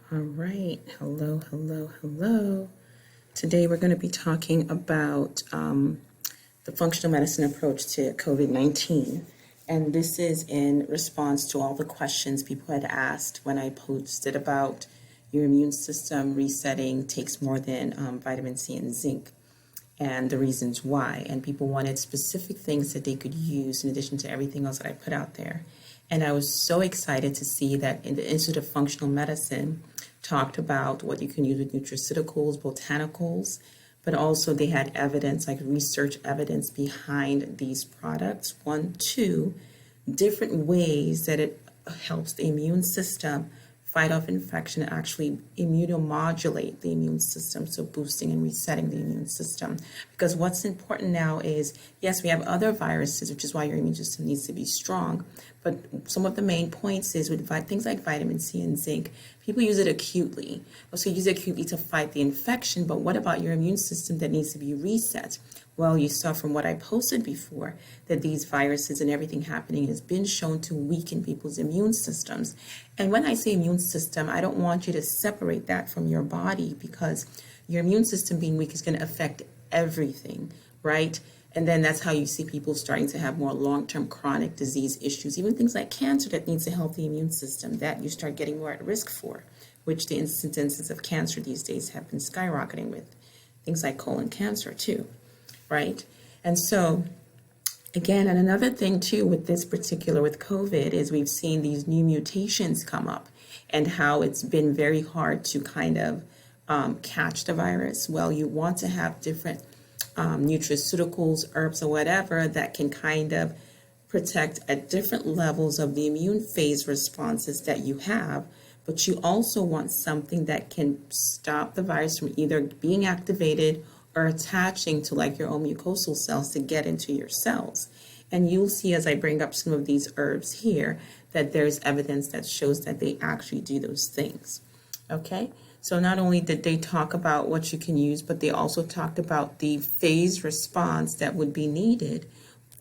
All right. Hello, hello, hello. Today we're going to be talking about the functional medicine approach to COVID-19. And this is in response to all the questions people had asked when I posted about your immune system resetting takes more than vitamin C and zinc and the reasons why. And people wanted specific things that they could use in addition to everything else that I put out there. And I was so excited to see that in the Institute of Functional Medicine talked about what you can use with nutraceuticals, botanicals, but also they had evidence, like research evidence behind these products. 1, 2, different ways that it helps the immune system fight off infection, actually immunomodulate the immune system, so boosting and resetting the immune system. Because what's important now is, yes, we have other viruses, which is why your immune system needs to be strong, but some of the main points is with things like vitamin C and zinc, people use it acutely. So use it acutely to fight the infection, but what about your immune system that needs to be reset? Well, you saw from what I posted before that these viruses and everything happening has been shown to weaken people's immune systems. And when I say immune system, I don't want you to separate that from your body, because your immune system being weak is going to affect everything, right? And then that's how you see people starting to have more long-term chronic disease issues, even things like cancer that needs a healthy immune system that you start getting more at risk for, which the incidences of cancer these days have been skyrocketing with. Things like colon cancer too. Right? And so, again, and another thing too with this particular, with COVID, is we've seen these new mutations come up and how it's been very hard to kind of catch the virus. Well, you want to have different nutraceuticals, herbs, or whatever that can kind of protect at different levels of the immune phase responses that you have. But you also want something that can stop the virus from either being activated or attaching to like your own mucosal cells to get into your cells. And you'll see as I bring up some of these herbs here that there's evidence that shows that they actually do those things. Okay, so not only did they talk about what you can use, but they also talked about the phase response that would be needed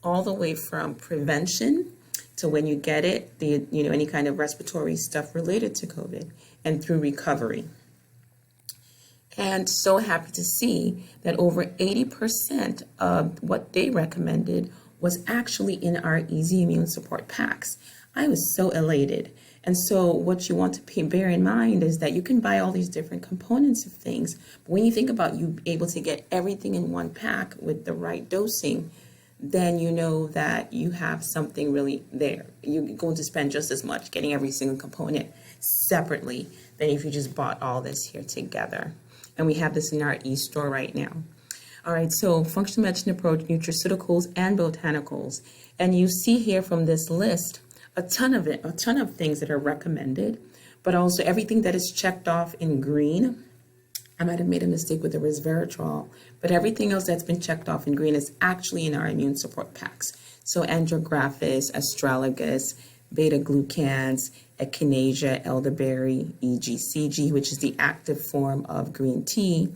all the way from prevention to when you get it, any kind of respiratory stuff related to COVID, and through recovery. And so happy to see that over 80% of what they recommended was actually in our Easy Immune Support packs. I was so elated. And so what you want to bear in mind is that you can buy all these different components of things, but when you think about you able to get everything in one pack with the right dosing, then you know that you have something really there. You're going to spend just as much getting every single component separately than if you just bought all this here together. And we have this in our e-store right now. All right, so functional medicine approach, nutraceuticals and botanicals. And you see here from this list, a ton of things that are recommended, but also everything that is checked off in green. I might have made a mistake with the resveratrol, but everything else that's been checked off in green is actually in our immune support packs. So andrographis, astragalus, beta-glucans, echinacea, elderberry, EGCG, which is the active form of green tea.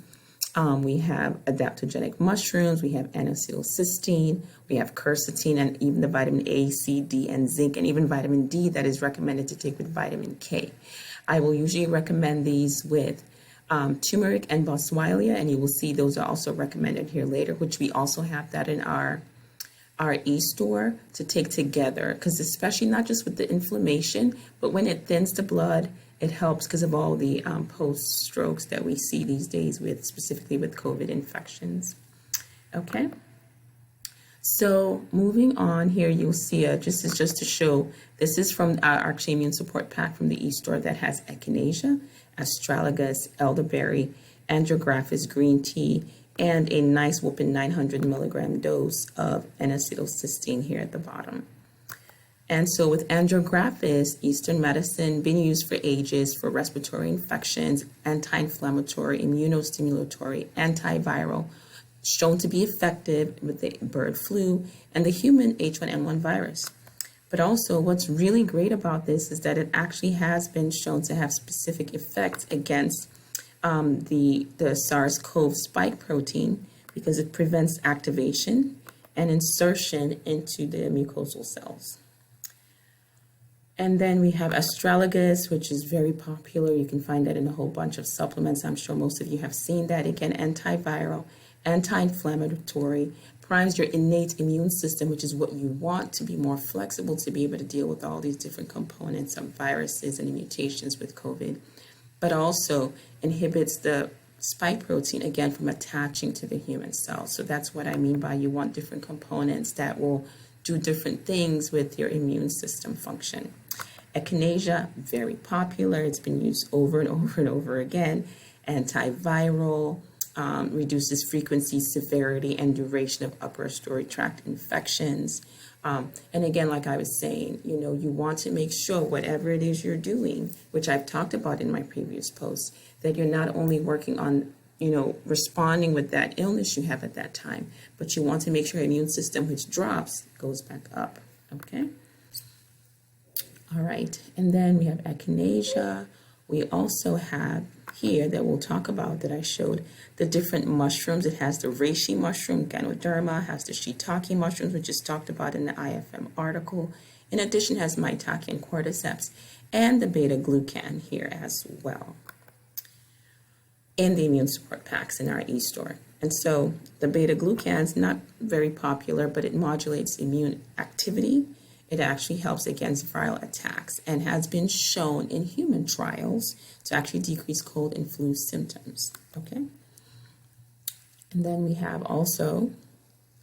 We have adaptogenic mushrooms, we have N-acetylcysteine, we have quercetin, and even the vitamin A, C, D, and zinc, and even vitamin D that is recommended to take with vitamin K. I will usually recommend these with turmeric and Boswelia, and you will see those are also recommended here later, which we also have that in our e-store to take together, because especially not just with the inflammation, but when it thins the blood, it helps because of all the post-strokes that we see these days with specifically with COVID infections. Okay. So moving on here, you'll see just to show, this is from our actually immune support pack from the e-store that has echinacea, astragalus, elderberry, andrographis green tea, and a nice whooping 900 milligram dose of N-acetylcysteine here at the bottom. And so with andrographis, Eastern medicine, been used for ages for respiratory infections, anti-inflammatory, immunostimulatory, antiviral, shown to be effective with the bird flu and the human H1N1 virus. But also what's really great about this is that it actually has been shown to have specific effects against the SARS-CoV spike protein, because it prevents activation and insertion into the mucosal cells. And then we have astragalus, which is very popular. You can find that in a whole bunch of supplements. I'm sure most of you have seen that. Again, antiviral, anti-inflammatory, primes your innate immune system, which is what you want to be more flexible to be able to deal with all these different components of viruses and mutations with COVID, but also inhibits the spike protein, again, from attaching to the human cell. So that's what I mean by you want different components that will do different things with your immune system function. Echinacea, very popular. It's been used over and over and over again. Antiviral, reduces frequency, severity, and duration of upper respiratory tract infections. And again, like I was saying, you know, you want to make sure whatever it is you're doing, which I've talked about in my previous posts, that you're not only working on, you know, responding with that illness you have at that time, but you want to make sure your immune system, which drops, goes back up. Okay. All right. And then we have echinacea. We also have here that we'll talk about that I showed the different mushrooms. It has the reishi mushroom, Ganoderma, has the shiitake mushrooms, which is talked about in the IFM article. In addition, it has maitake and cordyceps and the beta-glucan here as well in the immune support packs in our e-store. And so the beta-glucan is not very popular, but it modulates immune activity. It actually helps against viral attacks and has been shown in human trials to actually decrease cold and flu symptoms. Okay. And then we have also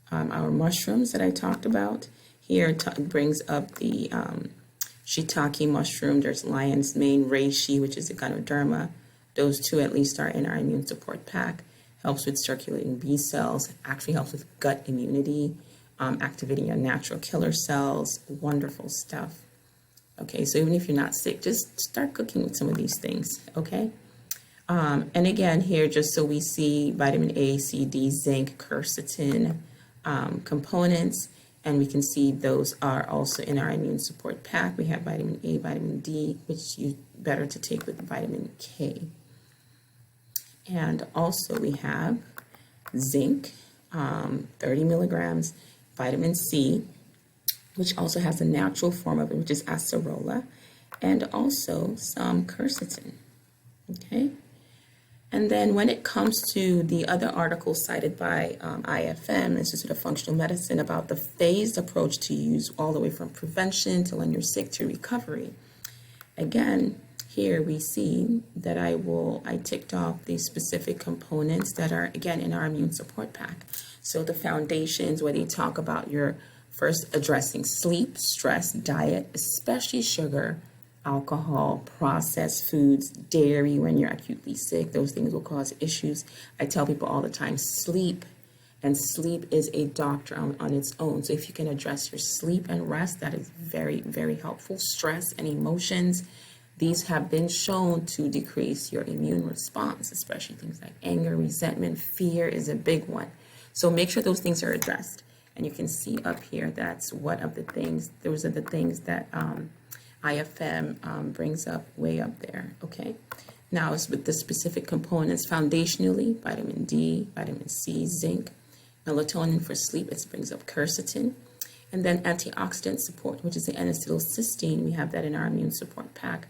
our mushrooms that I talked about. Here it brings up the shiitake mushroom. There's lion's mane, reishi, which is a Ganoderma. Those two at least are in our immune support pack. Helps with circulating B cells, actually helps with gut immunity, activating your natural killer cells. Wonderful stuff. Okay, so even if you're not sick, just start cooking with some of these things, okay? And again, here, just so we see vitamin A, C, D, zinc, quercetin components, and we can see those are also in our immune support pack. We have vitamin A, vitamin D, which you better to take with vitamin K. And also we have zinc, 30 milligrams, vitamin C, which also has a natural form of it, which is acerola, and also some quercetin, okay? And then when it comes to the other article cited by IFM, Institute of Functional Medicine, about the phased approach to use all the way from prevention to when you're sick to recovery, again, here we see that I ticked off the specific components that are, again, in our immune support pack. So the foundations, where they talk about your first addressing sleep, stress, diet, especially sugar, alcohol, processed foods, dairy when you're acutely sick, those things will cause issues. I tell people all the time, sleep, and sleep is a doctor on its own. So if you can address your sleep and rest, that is very, very helpful. Stress and emotions, these have been shown to decrease your immune response, especially things like anger, resentment, fear is a big one. So make sure those things are addressed. And you can see up here, that's one of the things, those are the things that IFM brings up way up there, okay? Now it's with the specific components, foundationally, vitamin D, vitamin C, zinc, melatonin for sleep, it brings up quercetin, and then antioxidant support, which is the N-acetylcysteine, we have that in our immune support pack.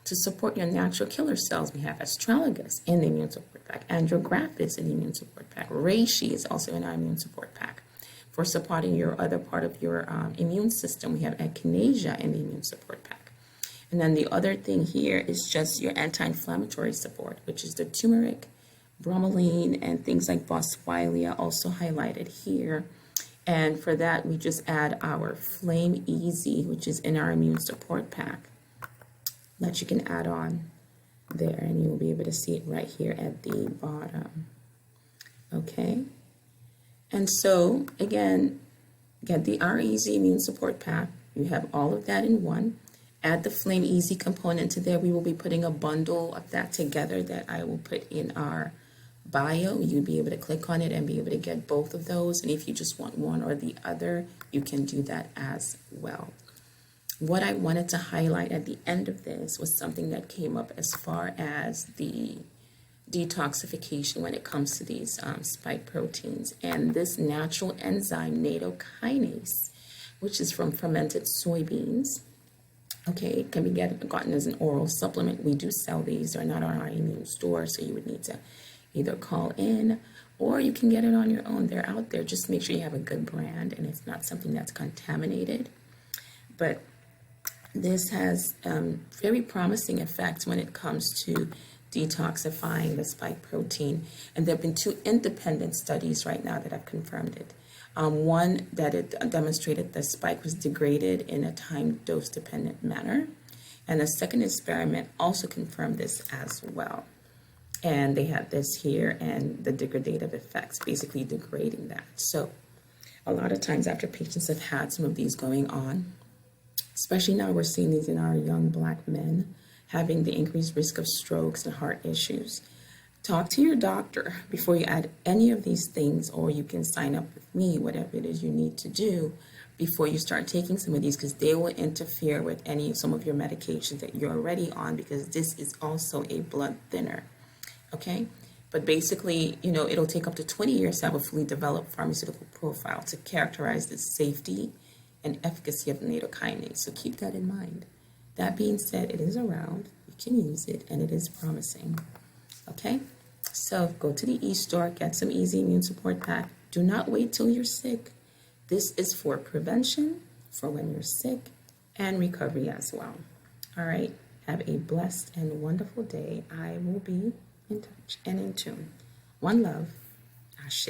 To support your natural killer cells, we have astragalus in the immune support pack, andrographis in the immune support pack, reishi is also in our immune support pack. For supporting your other part of your immune system, we have echinacea in the immune support pack. And then the other thing here is just your anti-inflammatory support, which is the turmeric, bromelain, and things like Boswelia also highlighted here. And for that, we just add our Flame Easy, which is in our immune support pack, that you can add on there, and you will be able to see it right here at the bottom. Okay. And so, again, get the R-Easy Immune Support Pack. You have all of that in one. Add the Flame Easy component to there. We will be putting a bundle of that together that I will put in our bio. You'll be able to click on it and be able to get both of those. And if you just want one or the other, you can do that as well. What I wanted to highlight at the end of this was something that came up as far as the detoxification when it comes to these spike proteins, and this natural enzyme nattokinase, which is from fermented soybeans, Okay, it can be gotten as an oral supplement. We do sell these. They're not on our immune store, so you would need to either call in or you can get it on your own. They're out there. Just make sure you have a good brand and it's not something that's contaminated. But this has very promising effects when it comes to detoxifying the spike protein. And there have been 2 independent studies right now that have confirmed it. One that it demonstrated the spike was degraded in a time dose dependent manner. And a second experiment also confirmed this as well. And they had this here and the degradative effects, basically degrading that. So a lot of times after patients have had some of these going on, especially now we're seeing these in our young Black men, having the increased risk of strokes and heart issues. Talk to your doctor before you add any of these things, or you can sign up with me, whatever it is you need to do before you start taking some of these, because they will interfere with some of your medications that you're already on, because this is also a blood thinner, okay? But basically, it'll take up to 20 years to have a fully developed pharmaceutical profile to characterize the safety and efficacy of the nattokinase. So keep that in mind. That being said, it is around, you can use it, and it is promising. Okay, so go to the e-store, get some Easy Immune Support Pack. Do not wait till you're sick. This is for prevention, for when you're sick, and recovery as well. All right, have a blessed and wonderful day. I will be in touch and in tune. One love, Ashe.